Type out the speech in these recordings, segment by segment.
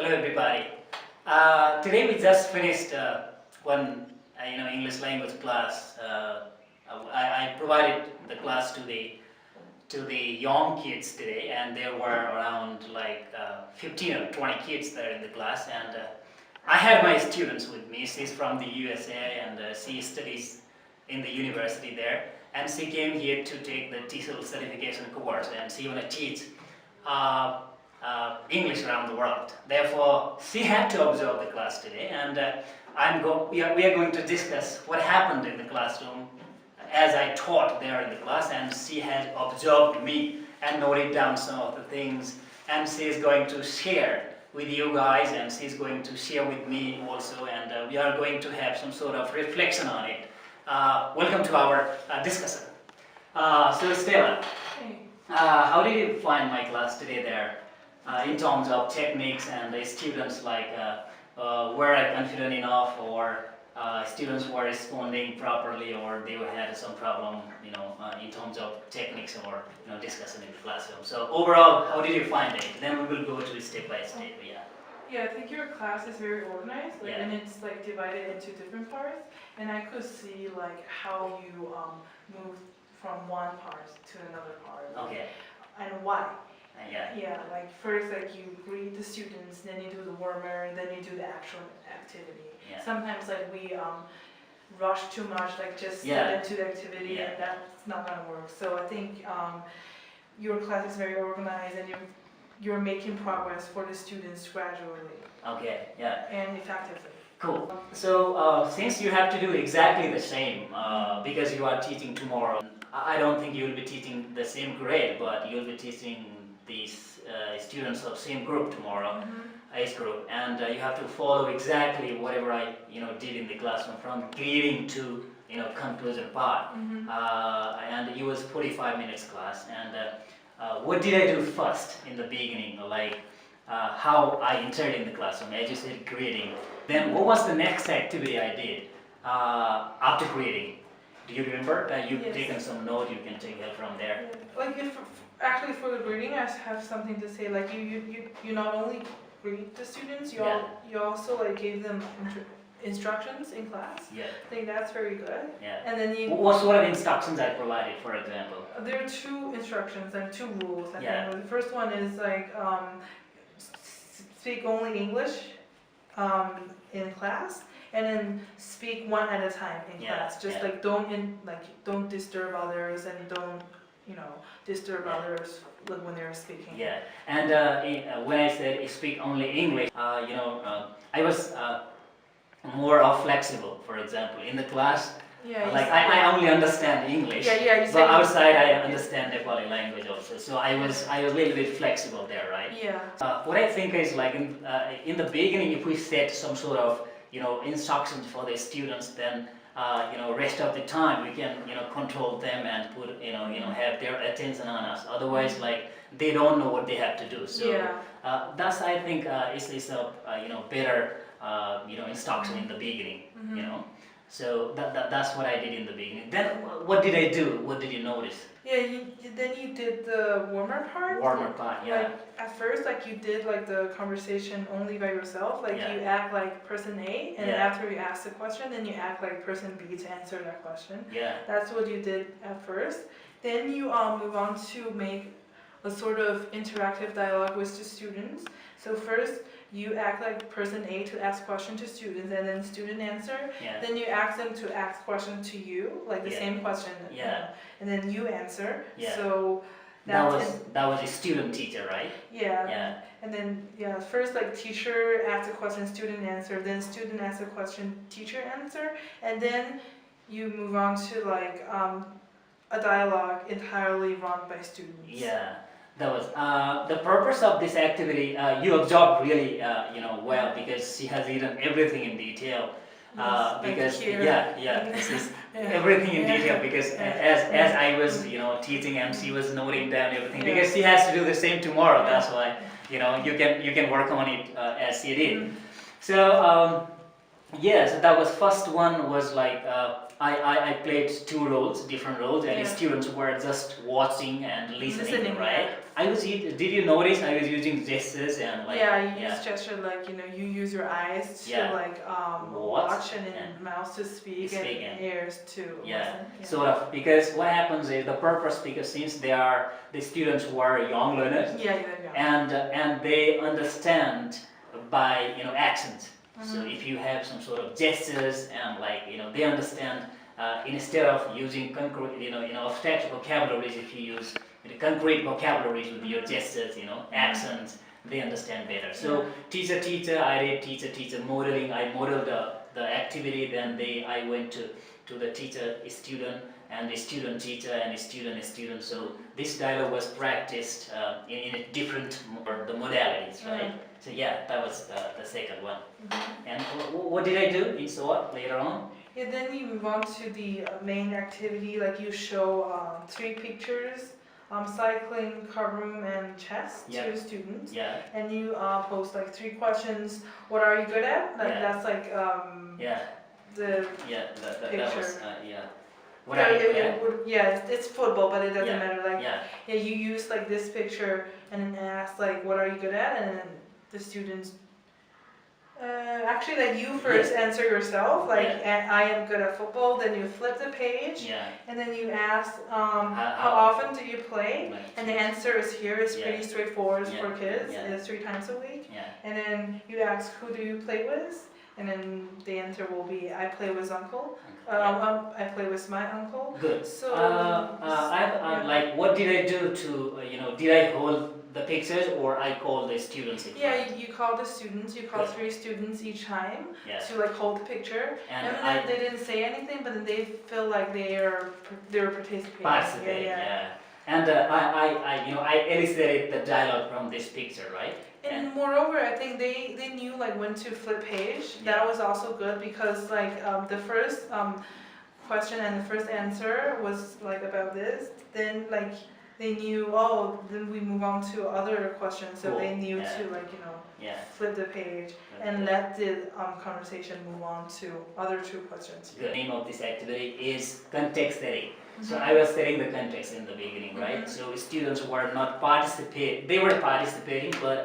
Hello everybody. Today we just finished one English language class. I provided the class to the young kids today, and there were around 15 or 20 kids there in the class. And I had my students with me. She's from the USA, and she studies in the university there. And she came here to take the TESOL certification course, and she want to teach English around the world. Therefore, she had to observe the class today, and we are going to discuss what happened in the classroom as I taught there in the class, and she has observed me and noted down some of the things, and she is going to share with you guys, and she's going to share with me also, and we are going to have some sort of reflection on it. Welcome to our discussion. So Stella, how did you find my class today there? In terms of techniques and the students were I confident enough, or students were responding properly, or they had some problem in terms of techniques or discussion in the classroom. So overall, how did you find it? Then we will go to step by step. Yeah, I think your class is very organized, Yeah. and it's divided into different parts, and I could see how you moved from one part to another part. Okay. And why. Yeah. First you greet the students, then you do the warmer, and then you do the actual activity. Yeah. Sometimes we rush too much, just step into the activity, and that's not gonna work. So I think your class is very organized, and you're making progress for the students gradually. Okay. Yeah. And effectively. Cool. So since you have to do exactly the same, because you are teaching tomorrow, I don't think you'll be teaching the same grade, but you'll be teaching these students of same group tomorrow, age group, and you have to follow exactly whatever I did in the classroom, from greeting to conclusion part. And it was 45 minutes class, and what did I do first in the beginning, how I entered in the classroom, as you said, greeting. Then what was the next activity I did after greeting? Do you remember? You've Yes. taken some note, you can take help from there. Actually for the greeting, I have something to say. You not only greet the students, you also gave them instructions in class. Yeah. I think that's very good. Yeah. And then What sort of instructions I provided, for example? there are two instructions and two rules. I Yeah. think. The first one is speak only English in class, and then speak one at a time in class. Just don't disturb others, and don't disturb others when they're speaking. Yeah. And when I said speak only English, I was more of flexible. For example, in the class, I only understand English. But outside I understand Nepali language also. So I was a little bit flexible there, right? Yeah. What I think is in the beginning, if we set some sort of instructions for the students, then rest of the time we can control them and put have their attention on us. Otherwise, they don't know what they have to do. So that's, I think, is a better instruction in the beginning. So that's what I did in the beginning. Then what did I do? What did you notice? Yeah, then you did the warmer part. Warmer part, yeah. At first, you did the conversation only by yourself. You act like person A, and then after you ask the question, then you act like person B to answer that question. Yeah. That's what you did at first. Then you move on to make a sort of interactive dialogue with the students. So first, you act like person A to ask question to students, and then student answer. Yeah. Then you ask them to ask question to you, the same question. Yeah. And then you answer. Yeah. So that was a student teacher, right? Yeah. Yeah. And then first teacher asks a question, student answer. Then student asks a question, teacher answer. And then you move on to a dialogue entirely run by students. Yeah. That was the purpose of this activity. You observed really, well, because she has eaten everything in detail. Because this is everything in detail. Because as I was, teaching, and she was noting down everything. Because she has to do the same tomorrow. That's why, you can work on it as she did. So Yes, that was first one was like I played two roles, different roles, and Yeah. students were just watching and listening, Listening, right? Did you notice I was using gestures and like Yeah, you use gesture like you use your eyes to Yeah. like watch and then mouth to speak Speak and and- ears to Yeah, listen. sort of, because what happens is the purpose, because since they are the students who are young learners and they understand by accents. So if you have some sort of gestures and like they understand instead of using concrete abstract vocabularies, if you use concrete vocabularies with your gestures, accents, they understand better. So teacher, I did teacher modeling. I modeled the activity. Then I went to the teacher student and the student teacher and the student. So this dialogue was practiced in a different the modalities, right? So yeah, that was the second one. And what did I do in SWOT later on? Yeah, then you move on to the main activity, like you show 3 pictures, cycling, car room, and chess to the students. Yeah, And you post like 3 questions. What are you good at? Like Yeah. that's like yeah, the that was Picture. yeah. What are you good at? it's football, but it doesn't Yeah. matter. Like Yeah, you use like this picture and then ask like, what are you good at? And then the students. Actually, like you first answer yourself, like I am good at football. Then you flip the page, yeah. and then you ask, How how often do you play? Like, And the answer is here. It's pretty straightforward Yeah. for kids. Yeah. It's 3 times a week. Yeah. And then you ask, who do you play with? And then the answer will be, I play with uncle. I play with my uncle. Good. So, I'm like, what did I do to, did I hold the pictures or I call the students? In yeah, front? you call the students. You call Good. 3 students each time Yeah. to like hold the picture. And And then they didn't say anything, but then they feel like they're participating. participate, yeah. And I elicited the dialogue from this picture, right? And moreover, I think they knew like when to flip page. That was also good because like the first question and the first answer was like about this. Then like they knew, oh, then we move on to other questions. So Cool. they knew Yeah. to like Yeah. flip the page and let the conversation move on to other 2 questions. The name of this activity is context setting. So I was setting the context in the beginning, right? So students were not they were participating, but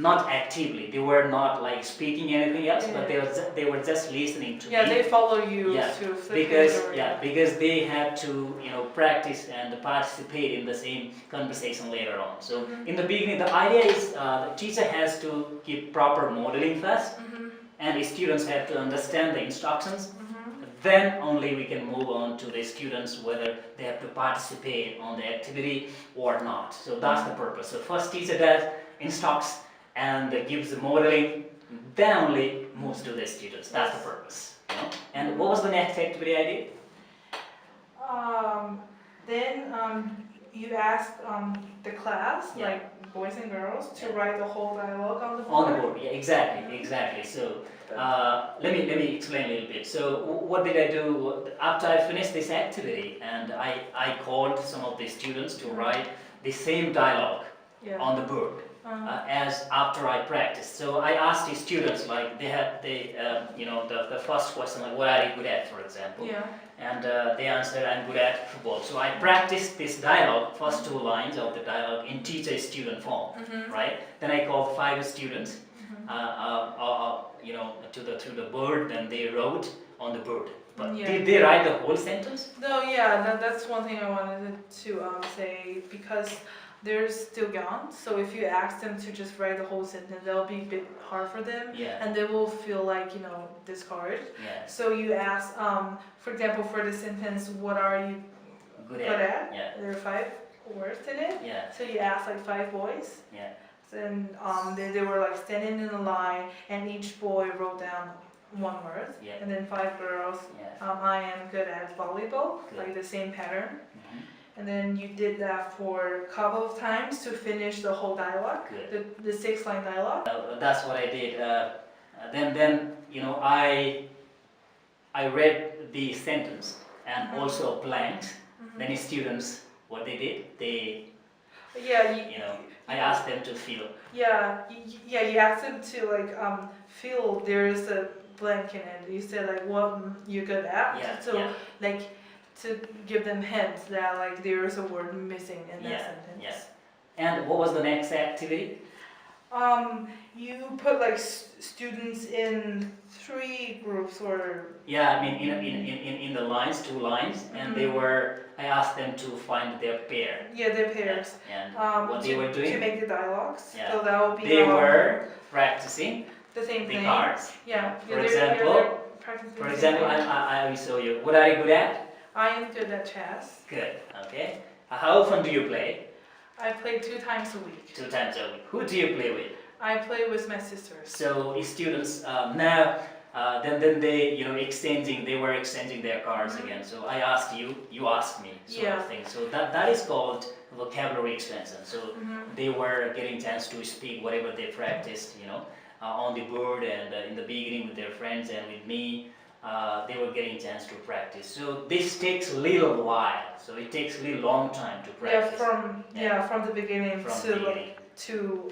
not actively. They were not like speaking anything else, but they were just listening to me. Yeah, they follow you to flip because they had to practice and participate in the same conversation later on. So in the beginning, the idea is the teacher has to give proper modeling first, and the students have to understand the instructions. Then only we can move on to the students whether they have to participate on the activity or not. So that's the purpose. So first teacher does instructs and gives the modeling, then only moves to the students. That's the purpose. And what was the next activity I did? Then you ask the class, like boys and girls, to write the whole dialogue on the board. On the board, yeah, exactly. So let me explain a little bit. So what did I do after I finished this activity? And I called some of the students to write the same dialogue on the board. As after I practiced. So I asked the students, like they had the first question, like what are you good at, for example. And they answered, I'm good at football. So I practiced this dialogue, first 2 lines of the dialogue in teacher-student form, right? Then I called 5 students, to the board, and they wrote on the board. But did they write the whole sentence? No, that's one thing I wanted to say, because they're still young, so if you ask them to just write the whole sentence, that'll be a bit hard for them, and they will feel like, discouraged. So you ask, for example, for the sentence, what are you good at? There are 5 words in it, so you ask like 5 boys. Then they were like standing in a line, and each boy wrote down 1 word, and then 5 girls, I am good at volleyball, like the same pattern. And then you did that for a couple of times to finish the whole dialogue, the 6-line dialogue. That's what I did. Then I read the sentence and also blanked. Then students, what they did, I asked them to feel. You asked them to like feel there's a blank in it. You said like what you're good at. Yeah, So yeah. like to give them hints that like there is a word missing in that Yeah, sentence. yeah. And what was the next activity? You put like students in 3 groups or. Yeah, I mean in the lines, 2 lines, and they were. I asked them to find their pair. Yeah, they're pairs. And what to, they were doing? to make the dialogues. Yeah. So that would be. They were practicing the same the thing. cards. Yeah. For example, I will show you. What are you good at? I am good at chess. Good. Okay. How often do you play? I play 2 times a week. 2 times a week. Who do you play with? I play with my sisters. So students now then they they were exchanging their cards again. So I asked you, you asked me, sort of thing. So that is called vocabulary expansion. So they were getting chance to speak whatever they practiced, on the board and in the beginning with their friends and with me. They were getting chance to practice. So this takes a little while. So it takes a little long time to practice. From the beginning From to the beginning. to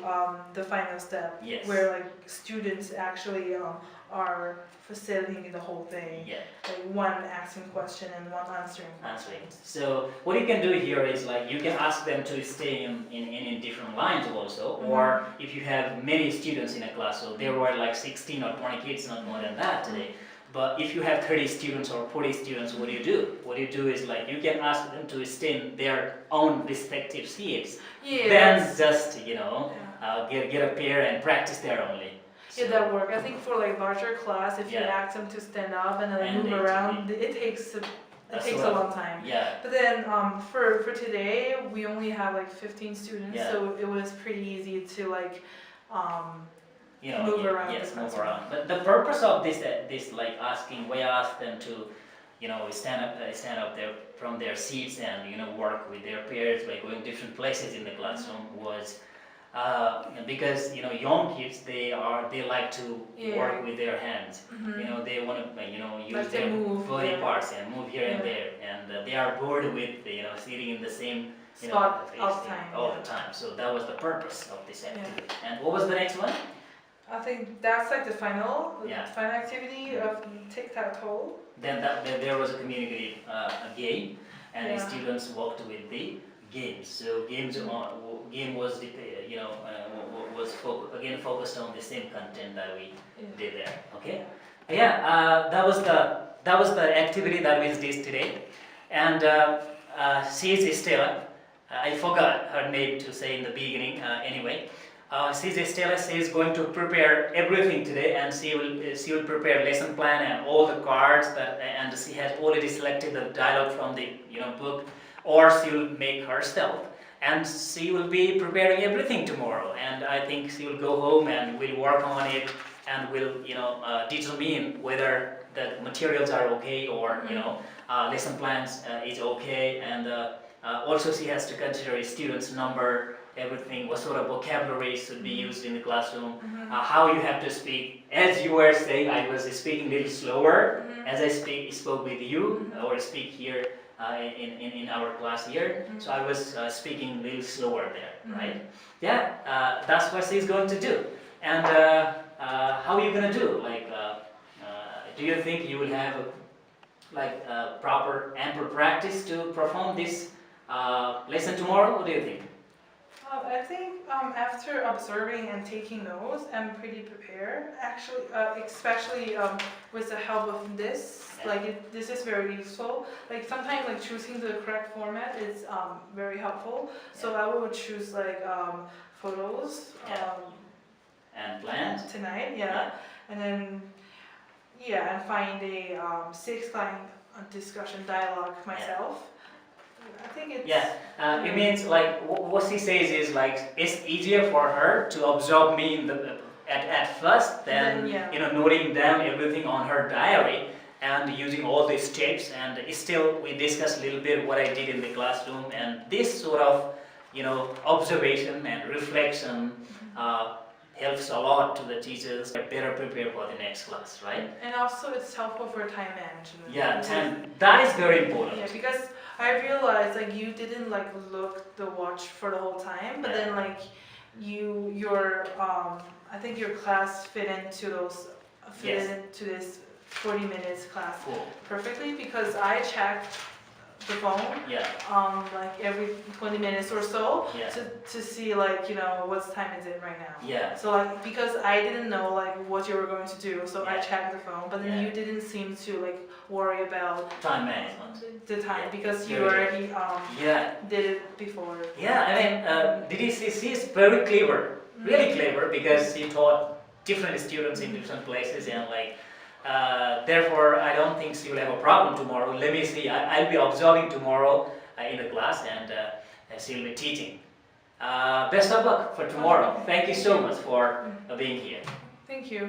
the final step. Yes. Where like students actually are facilitating the whole thing. Yeah. Like one asking question and one answering. So what you can do here is like you can ask them to stay in different lines also, or if you have many students in a class, so there were like 16 or 20 kids, not more than that today. But if you have 30 students or 40 students, what do you do? What you do is like you can ask them to stay in their own respective seats. Yeah. Then just get a pair and practice there only. Yeah, that work. I think for like larger class, if you ask them to stand up and then move around, it takes a long time. Yeah. But then for today, we only have like 15 students, so it was pretty easy to like move around. Yes, move around. But the purpose of this like asking, we asked them to, stand up there from their seats and work with their peers by going different places in the classroom was. Because young kids they like to work with their hands. They want to use like their body parts and move here and Yeah. there, and they are bored with sitting in the same spot all the time. So that was the purpose of this activity. And what was the next one? I think that's like the final activity of tic-tac-toe. Then there was a community game, and the students worked with the games. So game was again focused on the same content that we did there. Okay. That was the activity that we did today, and she is Stella. I forgot her name to say in the beginning. Anyway. She is going to prepare everything today, and she will prepare lesson plan and all the cards and she has already selected the dialogue from the book, or she will make herself, and she will be preparing everything tomorrow. And I think she will go home and will work on it and will determine whether the materials are okay or lesson plans is okay, and also she has to consider students' number. Everything, what sort of vocabulary should be used in the classroom, how you have to speak. As you were saying, I was speaking a little slower as I spoke with you, or speak here in our class here. So I was speaking a little slower there, right? Yeah, that's what she's going to do. And how are you going to do? Like, do you think you will have proper ample practice to perform this lesson tomorrow? What do you think? I think after observing and taking notes, I'm pretty prepared. Actually, especially with the help of this, this is very useful. Like sometimes, like choosing the correct format is very helpful. So I will choose like photos and plans tonight, and then and find a 6-line discussion dialogue myself. I think it's... it means like what she says is like it's easier for her to observe me at first than noting down everything on her diary and using all these tips, and still we discussed a little bit what I did in the classroom, and this sort of observation and reflection helps a lot to the teachers get better prepared for the next class, right? And also it's helpful for time management. Yeah, time, that is very important. Yeah, because I realized like you didn't like look the watch for the whole time, but then like your I think your class fit into those fit Yes. into this 40 minutes class Cool. perfectly because I checked the phone Yeah. like every 20 minutes or so Yeah. to see like what time is it right now. Yeah. So like because I didn't know like what you were going to do, so I Yeah. checked the phone. But then Yeah. you didn't seem to like worry about Time management. the time Yeah. because you Very good. already Yeah. did it before. Yeah. I mean, DDCC is very clever, really clever, because he taught different students in different places, and like. Therefore, I don't think you'll have a problem tomorrow. Let me see. I'll be observing tomorrow in the class, and she'll be teaching. Best of luck for tomorrow. Thank you so much for being here. Thank you.